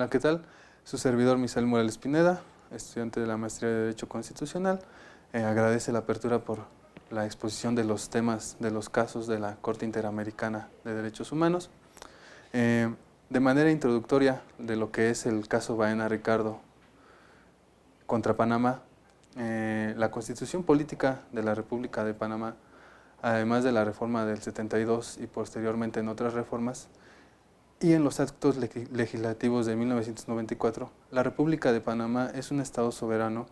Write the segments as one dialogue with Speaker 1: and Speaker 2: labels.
Speaker 1: Hola, ¿qué tal? Su servidor Misael Morales Pineda, estudiante de la Maestría de Derecho Constitucional. Agradece la apertura por la exposición de los temas de los casos de la Corte Interamericana de Derechos Humanos. De manera introductoria de lo que es el caso Baena Ricardo contra Panamá, la Constitución Política de la República de Panamá, además de la reforma del 72 y posteriormente en otras reformas, y en los actos legislativos de 1994, la República de Panamá es un Estado soberano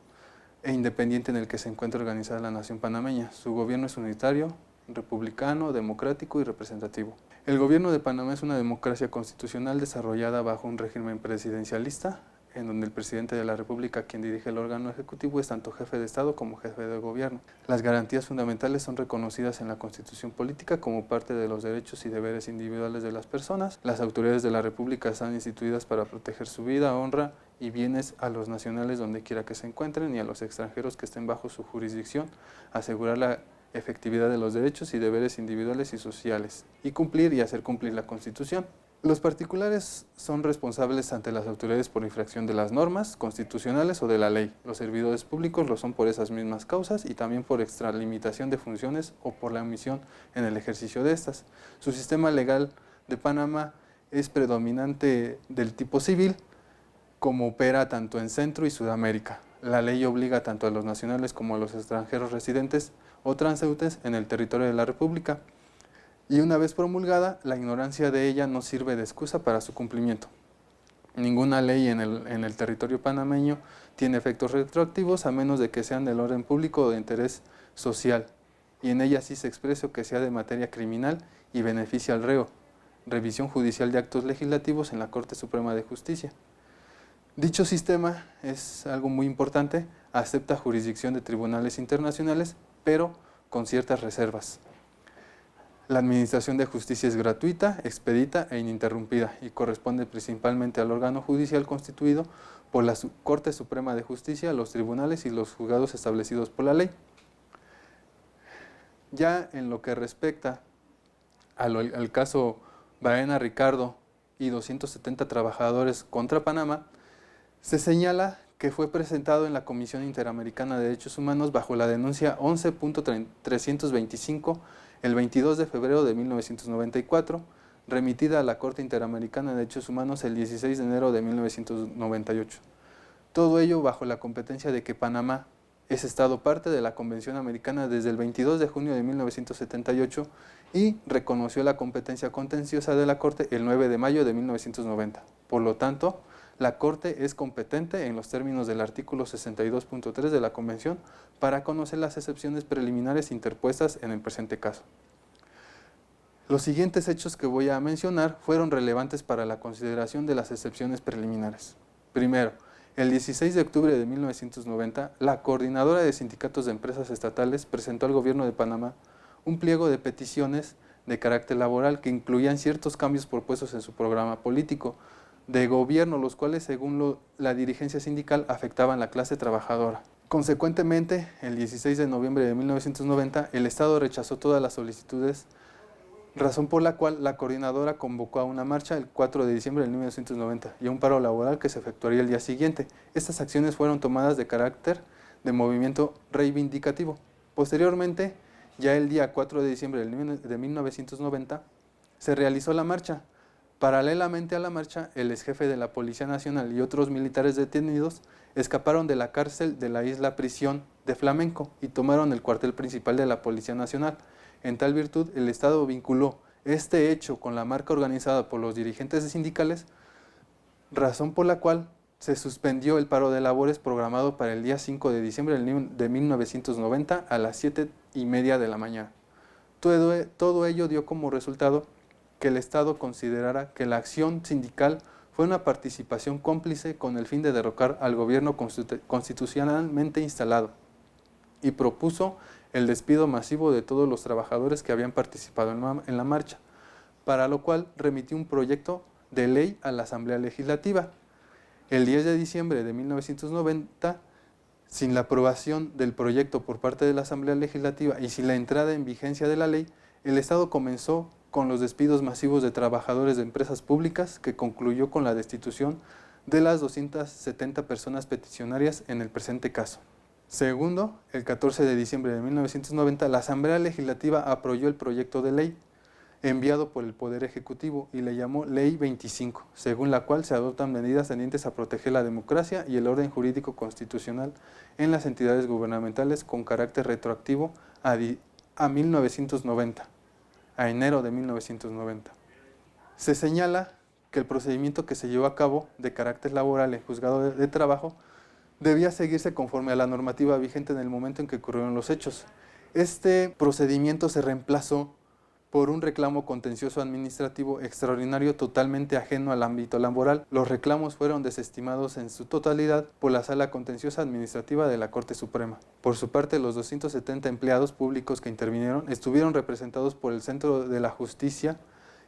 Speaker 1: e independiente en el que se encuentra organizada la nación panameña. Su gobierno es unitario, republicano, democrático y representativo. El gobierno de Panamá es una democracia constitucional desarrollada bajo un régimen presidencialista, en donde el presidente de la República, quien dirige el órgano ejecutivo, es tanto jefe de Estado como jefe de gobierno. Las garantías fundamentales son reconocidas en la Constitución Política como parte de los derechos y deberes individuales de las personas. Las autoridades de la República están instituidas para proteger su vida, honra y bienes a los nacionales donde quiera que se encuentren y a los extranjeros que estén bajo su jurisdicción, asegurar la efectividad de los derechos y deberes individuales y sociales, y cumplir y hacer cumplir la Constitución. Los particulares son responsables ante las autoridades por infracción de las normas constitucionales o de la ley. Los servidores públicos lo son por esas mismas causas y también por extralimitación de funciones o por la omisión en el ejercicio de estas. Su sistema legal de Panamá es predominante del tipo civil, como opera tanto en Centro y Sudamérica. La ley obliga tanto a los nacionales como a los extranjeros residentes o transeúntes en el territorio de la República. Y una vez promulgada, la ignorancia de ella no sirve de excusa para su cumplimiento. Ninguna ley en el territorio panameño tiene efectos retroactivos a menos de que sean del orden público o de interés social, y en ella sí se expresa que sea de materia criminal y beneficia al reo. Revisión judicial de actos legislativos en la Corte Suprema de Justicia. Dicho sistema es algo muy importante, acepta jurisdicción de tribunales internacionales, pero con ciertas reservas. La administración de justicia es gratuita, expedita e ininterrumpida y corresponde principalmente al órgano judicial constituido por la Corte Suprema de Justicia, los tribunales y los juzgados establecidos por la ley. Ya en lo que respecta al caso Baena Ricardo y 270 trabajadores contra Panamá, se señala que fue presentado en la Comisión Interamericana de Derechos Humanos bajo la denuncia 11.325 el 22 de febrero de 1994, remitida a la Corte Interamericana de Derechos Humanos el 16 de enero de 1998. Todo ello bajo la competencia de que Panamá es Estado parte de la Convención Americana desde el 22 de junio de 1978 y reconoció la competencia contenciosa de la Corte el 9 de mayo de 1990. Por lo tanto, la Corte es competente en los términos del artículo 62.3 de la Convención para conocer las excepciones preliminares interpuestas en el presente caso. Los siguientes hechos que voy a mencionar fueron relevantes para la consideración de las excepciones preliminares. Primero, el 16 de octubre de 1990, la Coordinadora de Sindicatos de Empresas Estatales presentó al Gobierno de Panamá un pliego de peticiones de carácter laboral que incluían ciertos cambios propuestos en su programa político de gobierno, los cuales, según la dirigencia sindical, afectaban a la clase trabajadora. Consecuentemente, el 16 de noviembre de 1990, el Estado rechazó todas las solicitudes, razón por la cual la coordinadora convocó a una marcha el 4 de diciembre de 1990 y a un paro laboral que se efectuaría el día siguiente. Estas acciones fueron tomadas de carácter de movimiento reivindicativo. Posteriormente, ya el día 4 de diciembre de 1990, se realizó la marcha. Paralelamente a la marcha, el exjefe de la Policía Nacional y otros militares detenidos escaparon de la cárcel de la isla prisión de Flamenco y tomaron el cuartel principal de la Policía Nacional. En tal virtud, el Estado vinculó este hecho con la marcha organizada por los dirigentes sindicales, razón por la cual se suspendió el paro de labores programado para el día 5 de diciembre de 1990 a las 7:30 de la mañana. Todo ello dio como resultado que el Estado considerara que la acción sindical fue una participación cómplice con el fin de derrocar al gobierno constitucionalmente instalado y propuso el despido masivo de todos los trabajadores que habían participado en la marcha, para lo cual remitió un proyecto de ley a la Asamblea Legislativa. El 10 de diciembre de 1990, sin la aprobación del proyecto por parte de la Asamblea Legislativa y sin la entrada en vigencia de la ley, el Estado comenzó con los despidos masivos de trabajadores de empresas públicas, que concluyó con la destitución de las 270 personas peticionarias en el presente caso. Segundo, el 14 de diciembre de 1990, la Asamblea Legislativa aprobó el proyecto de ley enviado por el Poder Ejecutivo y le llamó Ley 25, según la cual se adoptan medidas tendientes a proteger la democracia y el orden jurídico constitucional en las entidades gubernamentales con carácter retroactivo a 1990, a enero de 1990. Se señala que el procedimiento que se llevó a cabo de carácter laboral en juzgado de trabajo debía seguirse conforme a la normativa vigente en el momento en que ocurrieron los hechos. Este procedimiento se reemplazó por un reclamo contencioso administrativo extraordinario totalmente ajeno al ámbito laboral. Los reclamos fueron desestimados en su totalidad por la Sala Contenciosa Administrativa de la Corte Suprema. Por su parte, los 270 empleados públicos que intervinieron estuvieron representados por el Centro de la Justicia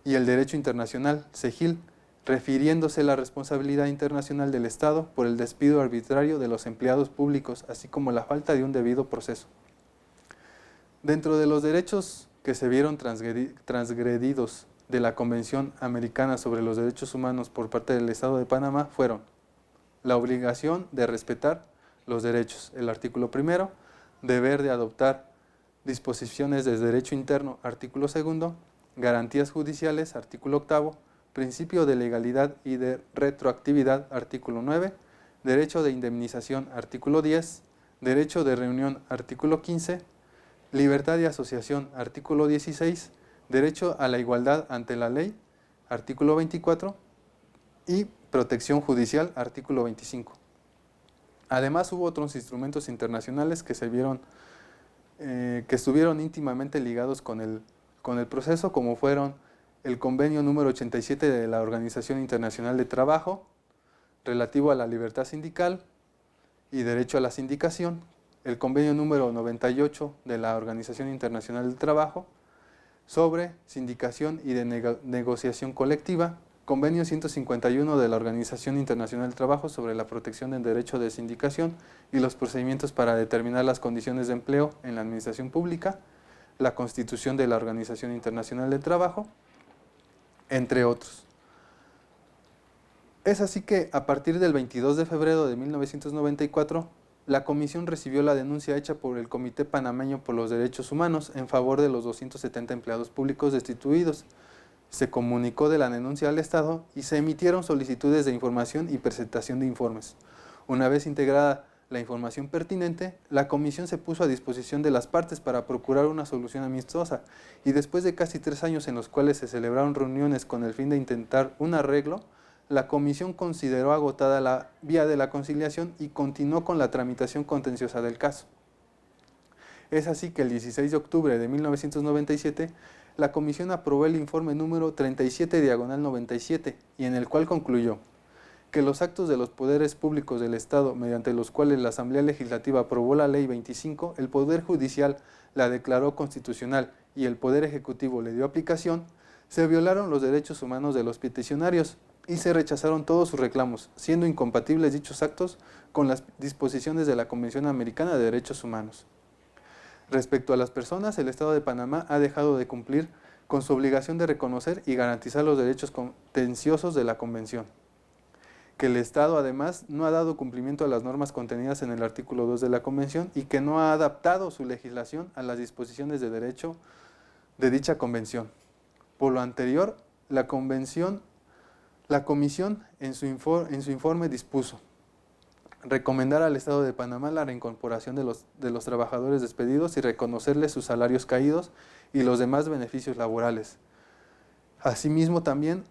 Speaker 1: y el Derecho Internacional, CEGIL, refiriéndose la responsabilidad internacional del Estado por el despido arbitrario de los empleados públicos, así como la falta de un debido proceso. Dentro de los derechos que se vieron transgredidos de la Convención Americana sobre los Derechos Humanos por parte del Estado de Panamá fueron la obligación de respetar los derechos, el artículo 1, deber de adoptar disposiciones de derecho interno, artículo 2, garantías judiciales, artículo 8, principio de legalidad y de retroactividad, artículo 9, derecho de indemnización, artículo 10, derecho de reunión, artículo 15, libertad de asociación, artículo 16, derecho a la igualdad ante la ley, artículo 24, y protección judicial, artículo 25. Además, hubo otros instrumentos internacionales que estuvieron íntimamente ligados con el proceso, como fueron el convenio número 87 de la Organización Internacional de Trabajo, relativo a la libertad sindical y derecho a la sindicación, el convenio número 98 de la Organización Internacional del Trabajo sobre sindicación y de negociación colectiva, convenio 151 de la Organización Internacional del Trabajo sobre la protección del derecho de sindicación y los procedimientos para determinar las condiciones de empleo en la administración pública, la Constitución de la Organización Internacional del Trabajo, entre otros. Es así que a partir del 22 de febrero de 1994, la Comisión recibió la denuncia hecha por el Comité Panameño por los Derechos Humanos en favor de los 270 empleados públicos destituidos. Se comunicó de la denuncia al Estado y se emitieron solicitudes de información y presentación de informes. Una vez integrada la información pertinente, la Comisión se puso a disposición de las partes para procurar una solución amistosa y después de casi 3 años en los cuales se celebraron reuniones con el fin de intentar un arreglo, la Comisión consideró agotada la vía de la conciliación y continuó con la tramitación contenciosa del caso. Es así que el 16 de octubre de 1997, la Comisión aprobó el informe número 37/97 y en el cual concluyó que los actos de los poderes públicos del Estado, mediante los cuales la Asamblea Legislativa aprobó la Ley 25, el Poder Judicial la declaró constitucional y el Poder Ejecutivo le dio aplicación, se violaron los derechos humanos de los peticionarios y se rechazaron todos sus reclamos, siendo incompatibles dichos actos con las disposiciones de la Convención Americana de Derechos Humanos. Respecto a las personas, el Estado de Panamá ha dejado de cumplir con su obligación de reconocer y garantizar los derechos contenciosos de la Convención. Que el Estado además no ha dado cumplimiento a las normas contenidas en el artículo 2 de la Convención y que no ha adaptado su legislación a las disposiciones de derecho de dicha Convención. Por lo anterior, la Comisión en su informe dispuso recomendar al Estado de Panamá la reincorporación de los trabajadores despedidos y reconocerles sus salarios caídos y los demás beneficios laborales. Asimismo, también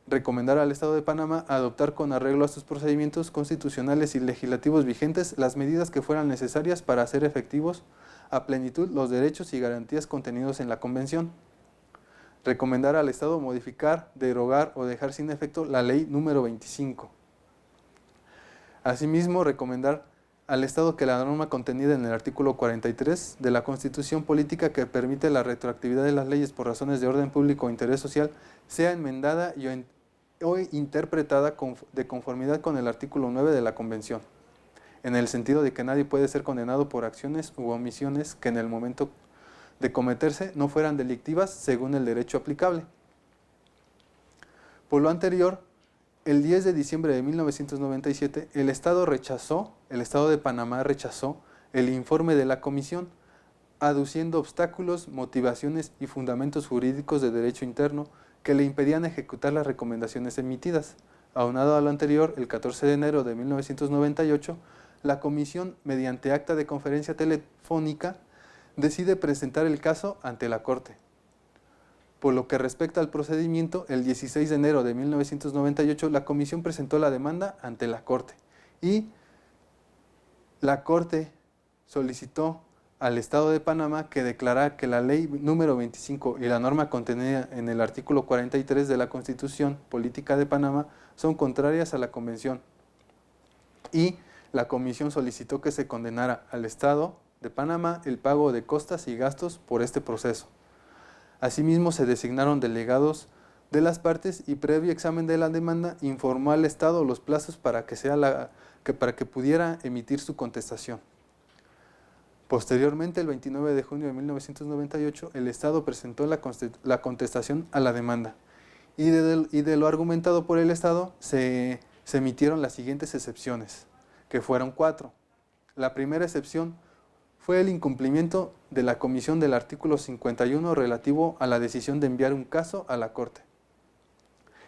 Speaker 1: recomendar al Estado de Panamá adoptar con arreglo a sus procedimientos constitucionales y legislativos vigentes las medidas que fueran necesarias para hacer efectivos a plenitud los derechos y garantías contenidos en la Convención. Recomendar al Estado modificar, derogar o dejar sin efecto la Ley número 25. Asimismo, recomendar al Estado que la norma contenida en el artículo 43 de la Constitución Política que permite la retroactividad de las leyes por razones de orden público o interés social sea enmendada o interpretada de conformidad con el artículo 9 de la Convención, en el sentido de que nadie puede ser condenado por acciones u omisiones que en el momento de cometerse no fueran delictivas según el derecho aplicable. Por lo anterior, el 10 de diciembre de 1997, el Estado de Panamá rechazó el informe de la Comisión, aduciendo obstáculos, motivaciones y fundamentos jurídicos de derecho interno que le impedían ejecutar las recomendaciones emitidas. Aunado a lo anterior, el 14 de enero de 1998, la Comisión, mediante acta de conferencia telefónica, decide presentar el caso ante la Corte. Por lo que respecta al procedimiento, el 16 de enero de 1998, la Comisión presentó la demanda ante la Corte y la Corte solicitó al Estado de Panamá que declarara que la ley número 25 y la norma contenida en el artículo 43 de la Constitución Política de Panamá son contrarias a la Convención. Y la Comisión solicitó que se condenara al Estado de Panamá el pago de costas y gastos por este proceso. Asimismo, se designaron delegados de las partes y, previo examen de la demanda, informó al Estado los plazos para que pudiera emitir su contestación. Posteriormente, el 29 de junio de 1998, el Estado presentó la contestación a la demanda y de lo argumentado por el Estado se emitieron las siguientes excepciones, que fueron 4. La primera excepción fue el incumplimiento de la Comisión del artículo 51 relativo a la decisión de enviar un caso a la Corte.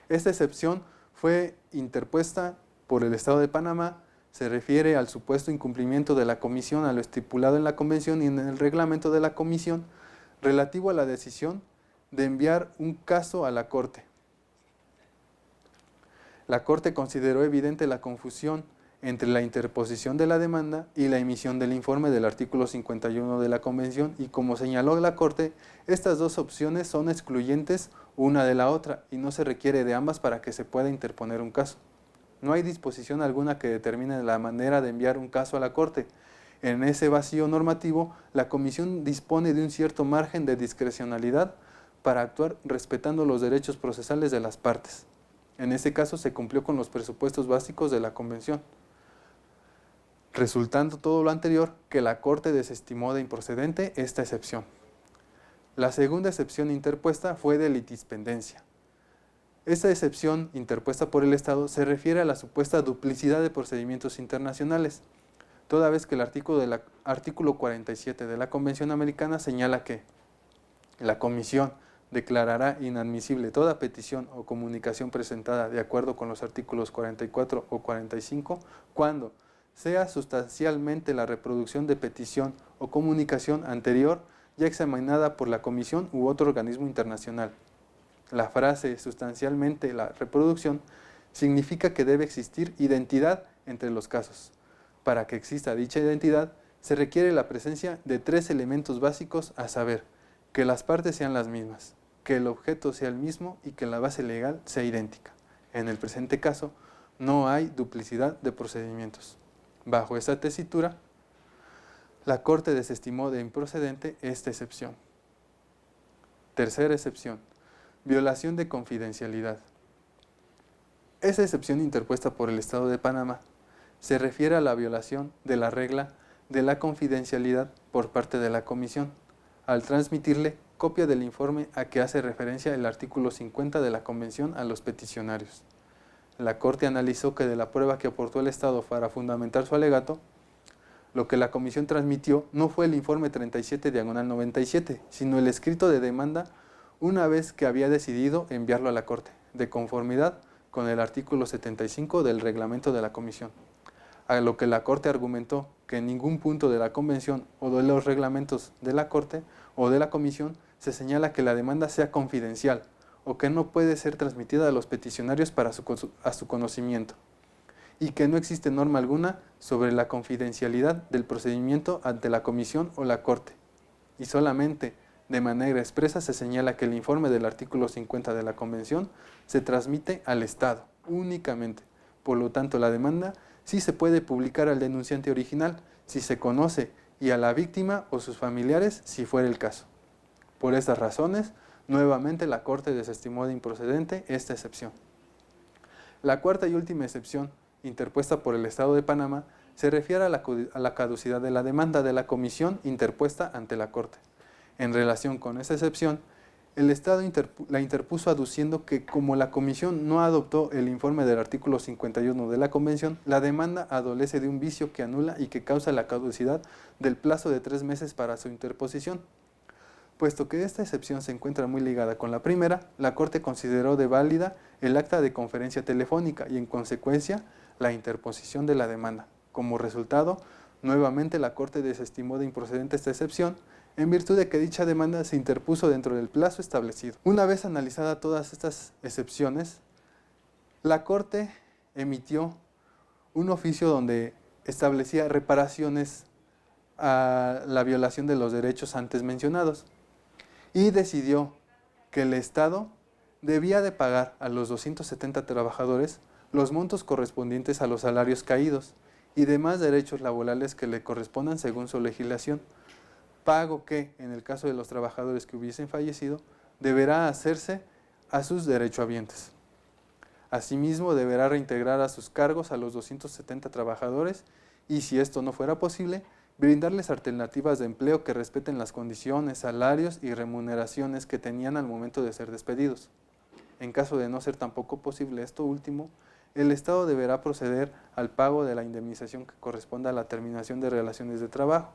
Speaker 1: Esta excepción fue interpuesta por el Estado de Panamá. Se refiere al supuesto incumplimiento de la Comisión a lo estipulado en la Convención y en el reglamento de la Comisión relativo a la decisión de enviar un caso a la Corte. La Corte consideró evidente la confusión entre la interposición de la demanda y la emisión del informe del artículo 51 de la Convención y, como señaló la Corte, estas dos opciones son excluyentes una de la otra y no se requiere de ambas para que se pueda interponer un caso. No hay disposición alguna que determine la manera de enviar un caso a la Corte. En ese vacío normativo, la Comisión dispone de un cierto margen de discrecionalidad para actuar respetando los derechos procesales de las partes. En ese caso se cumplió con los presupuestos básicos de la Convención, resultando todo lo anterior que la Corte desestimó de improcedente esta excepción. La segunda excepción interpuesta fue de litispendencia. Esta excepción interpuesta por el Estado se refiere a la supuesta duplicidad de procedimientos internacionales, toda vez que el artículo 47 de la Convención Americana señala que la Comisión declarará inadmisible toda petición o comunicación presentada de acuerdo con los artículos 44 o 45 cuando sea sustancialmente la reproducción de petición o comunicación anterior ya examinada por la Comisión u otro organismo internacional. La frase sustancialmente la reproducción significa que debe existir identidad entre los casos. Para que exista dicha identidad, se requiere la presencia de 3 elementos básicos, a saber, que las partes sean las mismas, que el objeto sea el mismo y que la base legal sea idéntica. En el presente caso, no hay duplicidad de procedimientos. Bajo esta tesitura, la Corte desestimó de improcedente esta excepción. Tercera excepción. Violación de confidencialidad. Esa excepción interpuesta por el Estado de Panamá se refiere a la violación de la regla de la confidencialidad por parte de la Comisión, al transmitirle copia del informe a que hace referencia el artículo 50 de la Convención a los peticionarios. La Corte analizó que de la prueba que aportó el Estado para fundamentar su alegato, lo que la Comisión transmitió no fue el informe 37/97, sino el escrito de demanda una vez que había decidido enviarlo a la Corte, de conformidad con el artículo 75 del reglamento de la Comisión. A lo que la Corte argumentó que en ningún punto de la Convención o de los reglamentos de la Corte o de la Comisión se señala que la demanda sea confidencial o que no puede ser transmitida a los peticionarios a su conocimiento, y que no existe norma alguna sobre la confidencialidad del procedimiento ante la Comisión o la Corte, y solamente de manera expresa se señala que el informe del artículo 50 de la Convención se transmite al Estado, únicamente. Por lo tanto, la demanda sí se puede publicar al denunciante original, si se conoce, y a la víctima o sus familiares, si fuera el caso. Por estas razones, nuevamente la Corte desestimó de improcedente esta excepción. La cuarta y última excepción, interpuesta por el Estado de Panamá, se refiere a la caducidad de la demanda de la Comisión interpuesta ante la Corte. En relación con esta excepción, El Estado la interpuso aduciendo que como la Comisión no adoptó el informe del artículo 51 de la Convención, la demanda adolece de un vicio que anula y que causa la caducidad del plazo de 3 meses para su interposición. Puesto que esta excepción se encuentra muy ligada con la primera, la Corte consideró de válida el acta de conferencia telefónica y en consecuencia la interposición de la demanda. Como resultado, nuevamente la Corte desestimó de improcedente esta excepción, en virtud de que dicha demanda se interpuso dentro del plazo establecido. Una vez analizadas todas estas excepciones, la Corte emitió un oficio donde establecía reparaciones a la violación de los derechos antes mencionados y decidió que el Estado debía de pagar a los 270 trabajadores los montos correspondientes a los salarios caídos y demás derechos laborales que le correspondan según su legislación, pago que, en el caso de los trabajadores que hubiesen fallecido, deberá hacerse a sus derechohabientes. Asimismo, deberá reintegrar a sus cargos a los 270 trabajadores y, si esto no fuera posible, brindarles alternativas de empleo que respeten las condiciones, salarios y remuneraciones que tenían al momento de ser despedidos. En caso de no ser tampoco posible esto último, el Estado deberá proceder al pago de la indemnización que corresponda a la terminación de relaciones de trabajo,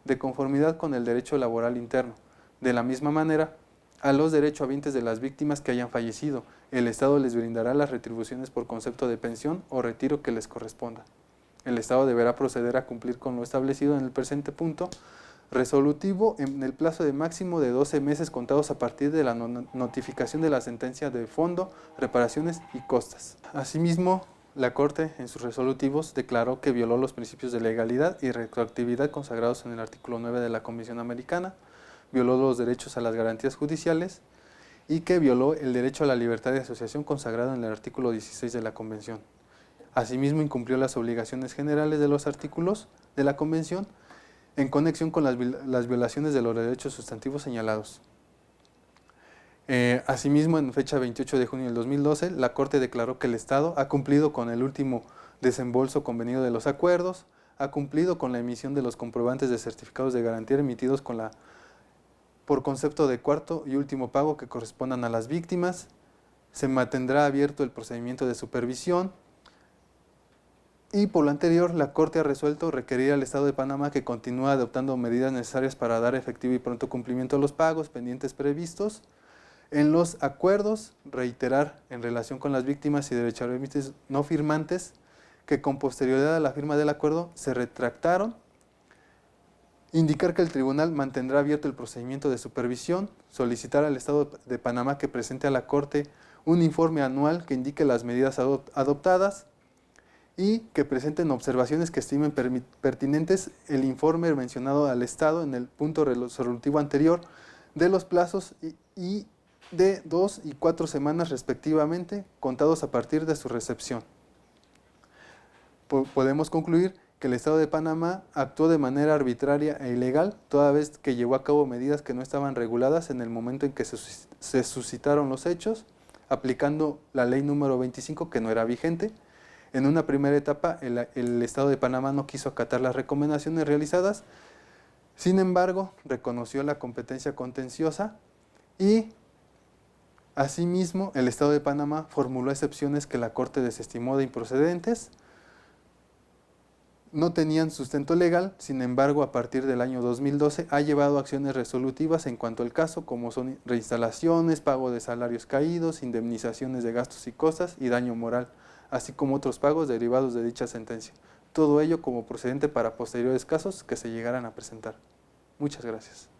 Speaker 1: de conformidad con el derecho laboral interno. De la misma manera, a los derechohabientes de las víctimas que hayan fallecido, el Estado les brindará las retribuciones por concepto de pensión o retiro que les corresponda. El Estado deberá proceder a cumplir con lo establecido en el presente punto resolutivo en el plazo de máximo de 12 meses contados a partir de la notificación de la sentencia de fondo, reparaciones y costas. Asimismo, la Corte, en sus resolutivos, declaró que violó los principios de legalidad y retroactividad consagrados en el artículo 9 de la Convención Americana, violó los derechos a las garantías judiciales y que violó el derecho a la libertad de asociación consagrado en el artículo 16 de la Convención. Asimismo, incumplió las obligaciones generales de los artículos de la Convención en conexión con las violaciones de los derechos sustantivos señalados. Asimismo, en fecha 28 de junio del 2012, la Corte declaró que el Estado ha cumplido con el último desembolso convenido de los acuerdos, ha cumplido con la emisión de los comprobantes de certificados de garantía emitidos por concepto de cuarto y último pago que correspondan a las víctimas, se mantendrá abierto el procedimiento de supervisión y por lo anterior la Corte ha resuelto requerir al Estado de Panamá que continúe adoptando medidas necesarias para dar efectivo y pronto cumplimiento a los pagos pendientes previstos en los acuerdos, reiterar en relación con las víctimas y derechohabientes no firmantes que con posterioridad a la firma del acuerdo se retractaron, indicar que el tribunal mantendrá abierto el procedimiento de supervisión, solicitar al Estado de Panamá que presente a la Corte un informe anual que indique las medidas adoptadas y que presenten observaciones que estimen pertinentes el informe mencionado al Estado en el punto resolutivo anterior de los plazos y de 2 y 4 semanas respectivamente, contados a partir de su recepción. Podemos concluir que el Estado de Panamá actuó de manera arbitraria e ilegal, toda vez que llevó a cabo medidas que no estaban reguladas en el momento en que se suscitaron los hechos, aplicando la ley número 25 que no era vigente. En una primera etapa, el Estado de Panamá no quiso acatar las recomendaciones realizadas, sin embargo, reconoció la competencia contenciosa y asimismo, el Estado de Panamá formuló excepciones que la Corte desestimó de improcedentes, no tenían sustento legal, sin embargo, a partir del año 2012 ha llevado acciones resolutivas en cuanto al caso, como son reinstalaciones, pago de salarios caídos, indemnizaciones de gastos y costas y daño moral, así como otros pagos derivados de dicha sentencia. Todo ello como procedente para posteriores casos que se llegaran a presentar. Muchas gracias.